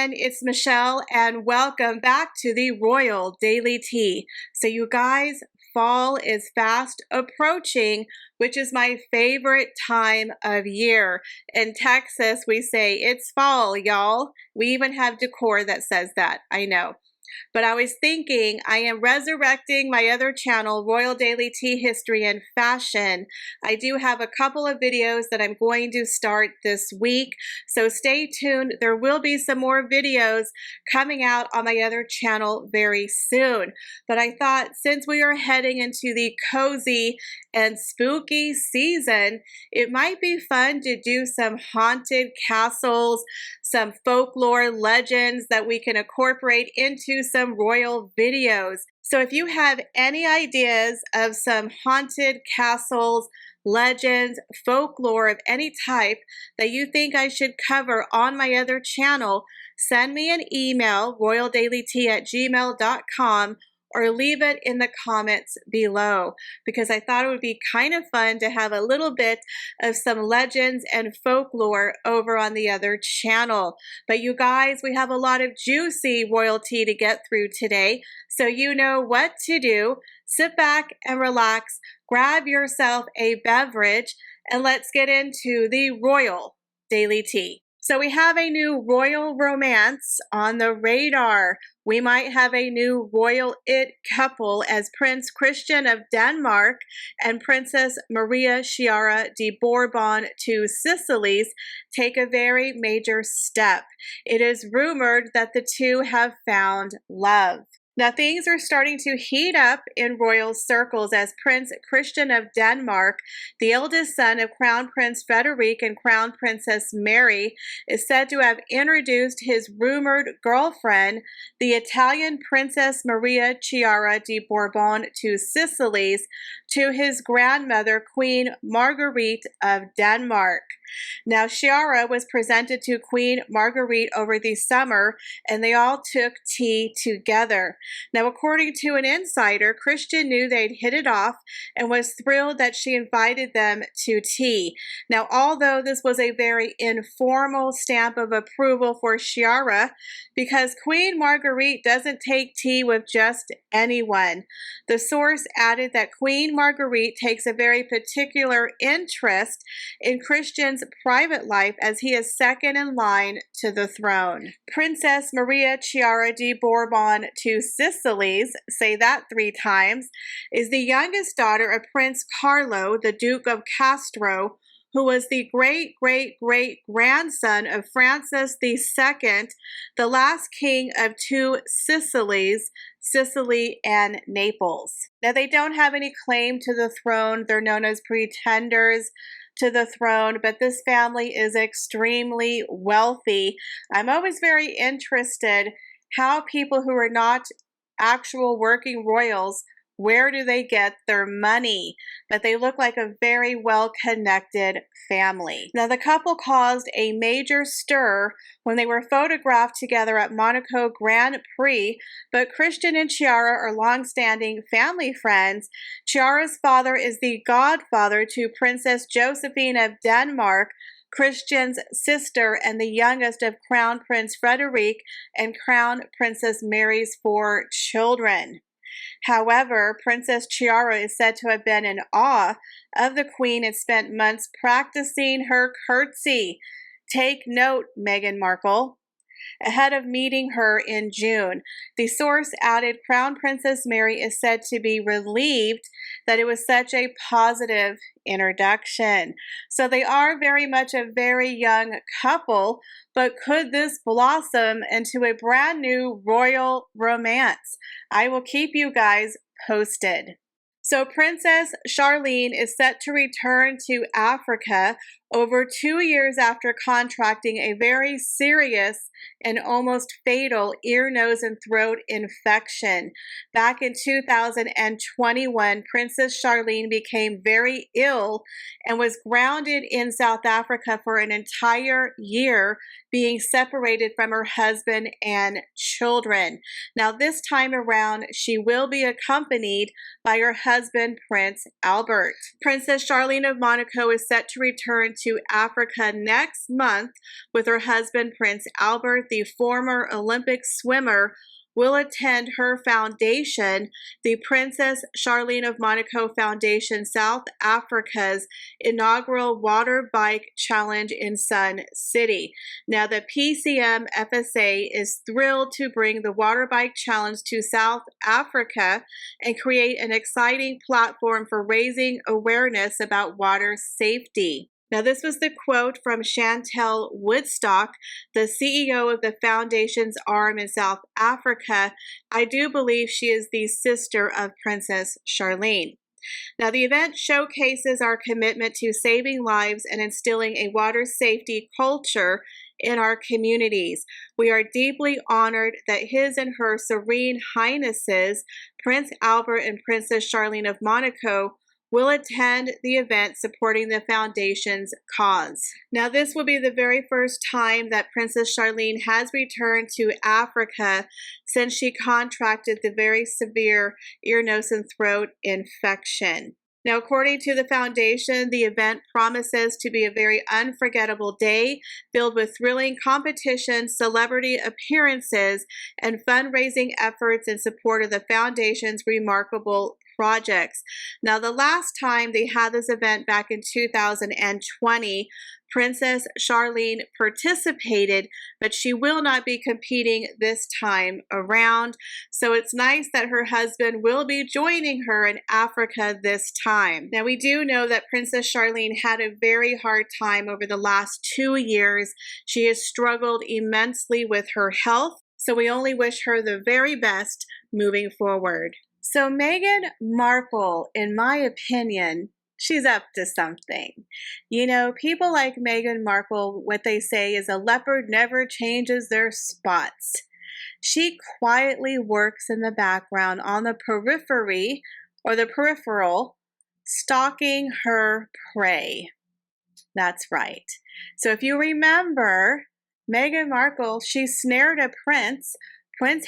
everyone, it's Michelle and welcome back to the Royal Daily Tea. So you guys, fall is fast approaching, which is my favorite time of year. In Texas, we say it's fall, y'all. We even have decor that says that, I know. But I was thinking I am resurrecting my other channel, Royal Daily Tea History and Fashion. I do have a couple of videos that I'm going to start this week, so stay tuned. There will be some more videos coming out on my other channel very soon. But I thought since we are heading into the cozy and spooky season, it might be fun to do some haunted castles, some folklore legends that we can incorporate into some royal videos. So if you have any ideas of some haunted castles, legends, folklore of any type that you think I should cover on my other channel, send me an email, royaldailytea@gmail.com, or leave it in the comments below, because I thought it would be kind of fun to have a little bit of some legends and folklore over on the other channel. But you guys, we have a lot of juicy royalty to get through today, so you know what to do. Sit back and relax, grab yourself a beverage, and let's get into the Royal Daily Tea. So we have a new royal romance on the radar. We might have a new royal it couple as Prince Christian of Denmark and Princess Maria Chiara de Borbone-Two Sicilies take a very major step. It is rumored that the two have found love. Now, things are starting to heat up in royal circles as Prince Christian of Denmark, the eldest son of Crown Prince Frederick and Crown Princess Mary, is said to have introduced his rumored girlfriend, the Italian Princess Maria Chiara de Borbone-Two Sicilies, to his grandmother, Queen Marguerite of Denmark. Now, Chiara was presented to Queen Marguerite over the summer, and they all took tea together. Now, according to an insider, Christian knew they'd hit it off and was thrilled that she invited them to tea. Now, although this was a very informal stamp of approval for Chiara, because Queen Marguerite doesn't take tea with just anyone. The source added that Queen Marguerite takes a very particular interest in Christian's private life as he is second in line to the throne. Princess Maria Chiara de Borbone-Two Sicilies, say that 3 times, is the youngest daughter of Prince Carlo, the Duke of Castro, who was the great-great-great-grandson of Francis II, the last king of 2 Sicilies, Sicily and Naples. Now, they don't have any claim to the throne. They're known as pretenders to the throne, but this family is extremely wealthy. I'm always very interested how people who are not actual working royals, where do they get their money? But they look like a very well-connected family. Now, the couple caused a major stir when they were photographed together at Monaco Grand Prix, but Christian and Chiara are long-standing family friends. Chiara's father is the godfather to Princess Josephine of Denmark, Christian's sister and the youngest of Crown Prince Frederick and Crown Princess Mary's 4 children. However, Princess Chiara is said to have been in awe of the Queen and spent months practicing her curtsy. Take note, Meghan Markle. Ahead of meeting her in June. The source added Crown Princess Mary is said to be relieved that it was such a positive introduction. So they are very much a very young couple, but could this blossom into a brand new royal romance? I will keep you guys posted. So Princess Charlene is set to return to Africa over 2 years after contracting a very serious and almost fatal ear, nose, and throat infection. Back in 2021, Princess Charlene became very ill and was grounded in South Africa for an entire year, being separated from her husband and children. Now, this time around, she will be accompanied by her husband husband, Prince Albert. Princess Charlene of Monaco is set to return to Africa next month with her husband, Prince Albert. The former Olympic swimmer will attend her foundation, the Princess Charlene of Monaco Foundation, South Africa's inaugural water bike challenge in Sun City. Now, the PCM FSA is thrilled to bring the water bike challenge to South Africa and create an exciting platform for raising awareness about water safety. Now, this was the quote from Chantel Woodstock, the CEO of the foundation's arm in South Africa. I do believe she is the sister of Princess Charlene. Now, the event showcases our commitment to saving lives and instilling a water safety culture in our communities. We are deeply honored that His and Her Serene Highnesses, Prince Albert and Princess Charlene of Monaco, will attend the event supporting the foundation's cause. Now, this will be the very first time that Princess Charlene has returned to Africa since she contracted the very severe ear, nose, and throat infection. Now, according to the foundation, the event promises to be a very unforgettable day filled with thrilling competitions, celebrity appearances, and fundraising efforts in support of the foundation's remarkable projects. Now, the last time they had this event back in 2020, Princess Charlene participated, but she will not be competing this time around. So it's nice that her husband will be joining her in Africa this time. Now, we do know that Princess Charlene had a very hard time over the last 2 years. She has struggled immensely with her health, so we only wish her the very best moving forward. So Meghan Markle, in my opinion, she's up to something. You know, people like Meghan Markle, what they say is a leopard never changes their spots. She quietly works in the background on the periphery or the peripheral, stalking her prey. That's right. So if you remember, Meghan Markle, she snared a Prince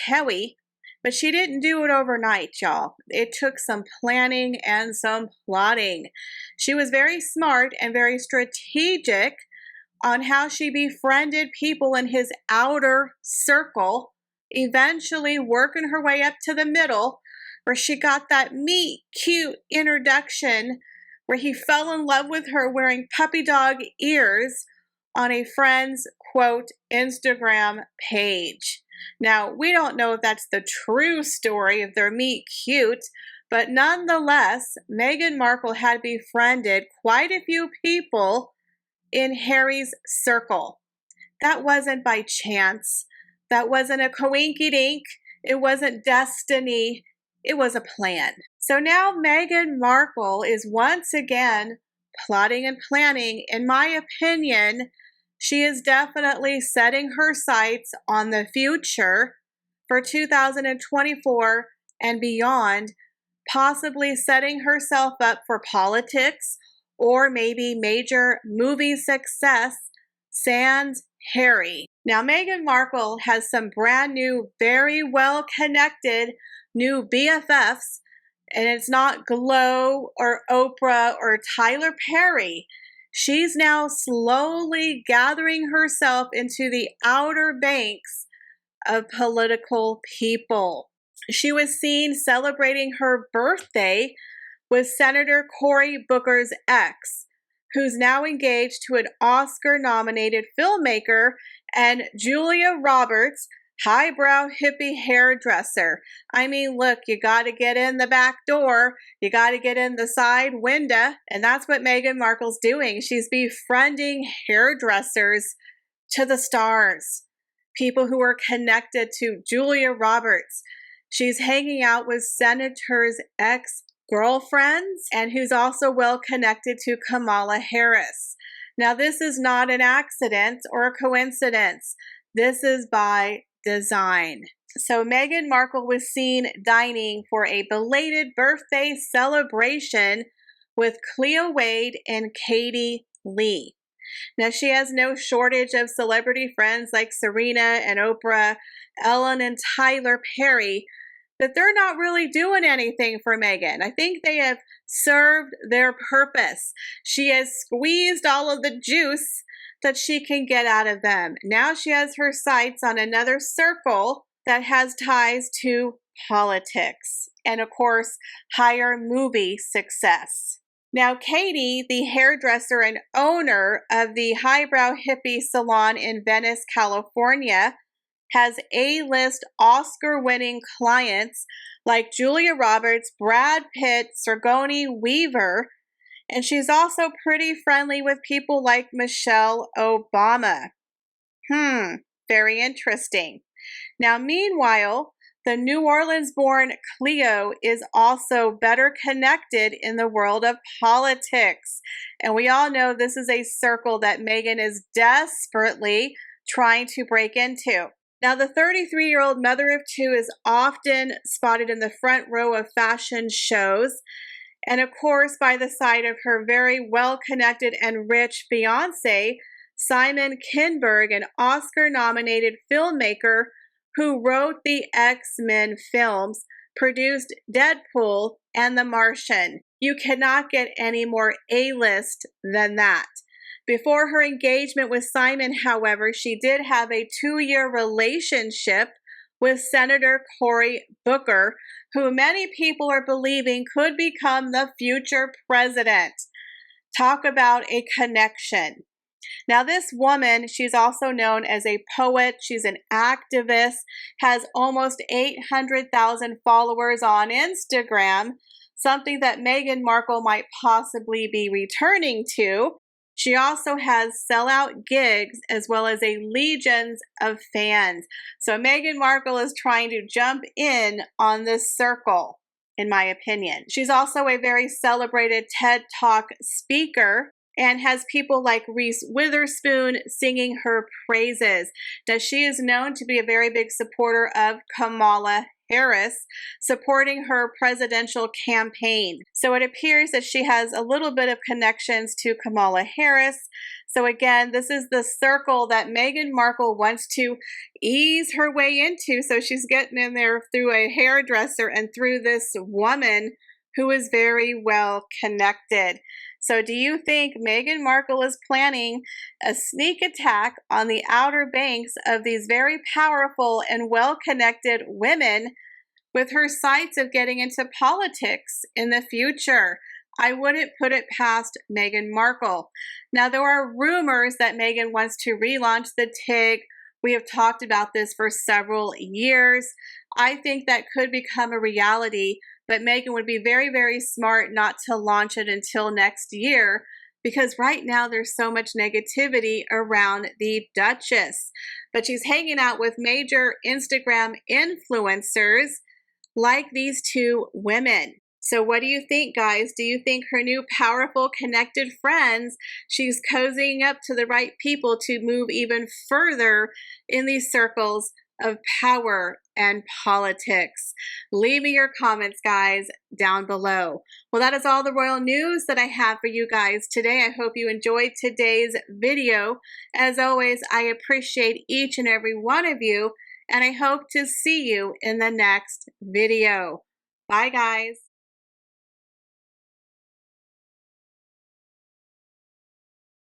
Harry, but she didn't do it overnight, y'all. It took some planning and some plotting. She was very smart and very strategic on how she befriended people in his outer circle, eventually working her way up to the middle, where she got that cute introduction where he fell in love with her wearing puppy dog ears on a friend's, quote, Instagram page. Now, we don't know if that's the true story of their meet cute, but nonetheless, Meghan Markle had befriended quite a few people in Harry's circle. That wasn't by chance. That wasn't a coinky-dink. It wasn't destiny. It was a plan. So now Meghan Markle is once again plotting and planning. In my opinion, she is definitely setting her sights on the future for 2024 and beyond, possibly setting herself up for politics or maybe major movie success, sans Harry. Now, Meghan Markle has some brand new, very well-connected new BFFs, and it's not Glow or Oprah or Tyler Perry. She's now slowly gathering herself into the outer banks of political people. She was seen celebrating her birthday with Senator Cory Booker's ex, who's now engaged to an Oscar-nominated filmmaker, and Julia Roberts, highbrow hippie hairdresser. I mean, look, you got to get in the back door. You got to get in the side window. And that's what Meghan Markle's doing. She's befriending hairdressers to the stars. People who are connected to Julia Roberts. She's hanging out with senators' ex-girlfriends and who's also well connected to Kamala Harris. Now, this is not an accident or a coincidence. This is by design. So Meghan Markle was seen dining for a belated birthday celebration with Cleo Wade and Katie Lee. Now, she has no shortage of celebrity friends like Serena and Oprah, Ellen and Tyler Perry, that they're not really doing anything for Meghan. I think they have served their purpose. She has squeezed all of the juice that she can get out of them. Now she has her sights on another circle that has ties to politics and, of course, higher movie success. Now, Katie, the hairdresser and owner of the highbrow hippie salon in Venice, California, has A-list Oscar-winning clients like Julia Roberts, Brad Pitt, Sigourney Weaver, and she's also pretty friendly with people like Michelle Obama. Very interesting. Now, meanwhile, the New Orleans-born Cleo is also better connected in the world of politics. And we all know this is a circle that Meghan is desperately trying to break into. Now, the 33-year-old mother of two is often spotted in the front row of fashion shows, and of course, by the side of her very well-connected and rich fiancé, Simon Kinberg, an Oscar-nominated filmmaker who wrote the X-Men films, produced Deadpool and The Martian. You cannot get any more A-list than that. Before her engagement with Simon, however, she did have a 2-year relationship with Senator Cory Booker, who many people are believing could become the future president. Talk about a connection. Now, this woman, she's also known as a poet. She's an activist, has almost 800,000 followers on Instagram, something that Meghan Markle might possibly be returning to. She also has sellout gigs as well as a legions of fans. So Meghan Markle is trying to jump in on this circle, in my opinion. She's also a very celebrated TED Talk speaker and has people like Reese Witherspoon singing her praises. Now, she is known to be a very big supporter of Kamala Harris, supporting her presidential campaign. So it appears that she has a little bit of connections to Kamala Harris. So again, this is the circle that Meghan Markle wants to ease her way into. So she's getting in there through a hairdresser and through this woman who is very well connected. So do you think Meghan Markle is planning a sneak attack on the Outer Banks of these very powerful and well-connected women with her sights of getting into politics in the future? I wouldn't put it past Meghan Markle. Now, there are rumors that Meghan wants to relaunch the TIG. We have talked about this for several years. I think that could become a reality, but Meghan would be very, very smart not to launch it until next year, because right now there's so much negativity around the Duchess. But she's hanging out with major Instagram influencers like these two women. So what do you think, guys? Do you think her new powerful, connected friends, she's cozying up to the right people to move even further in these circles of power and politics? Leave me your comments, guys, down below. Well, that is all the royal news that I have for you guys today. I hope you enjoyed today's video. As always, I appreciate each and every one of you, and I hope to see you in the next video. Bye, guys.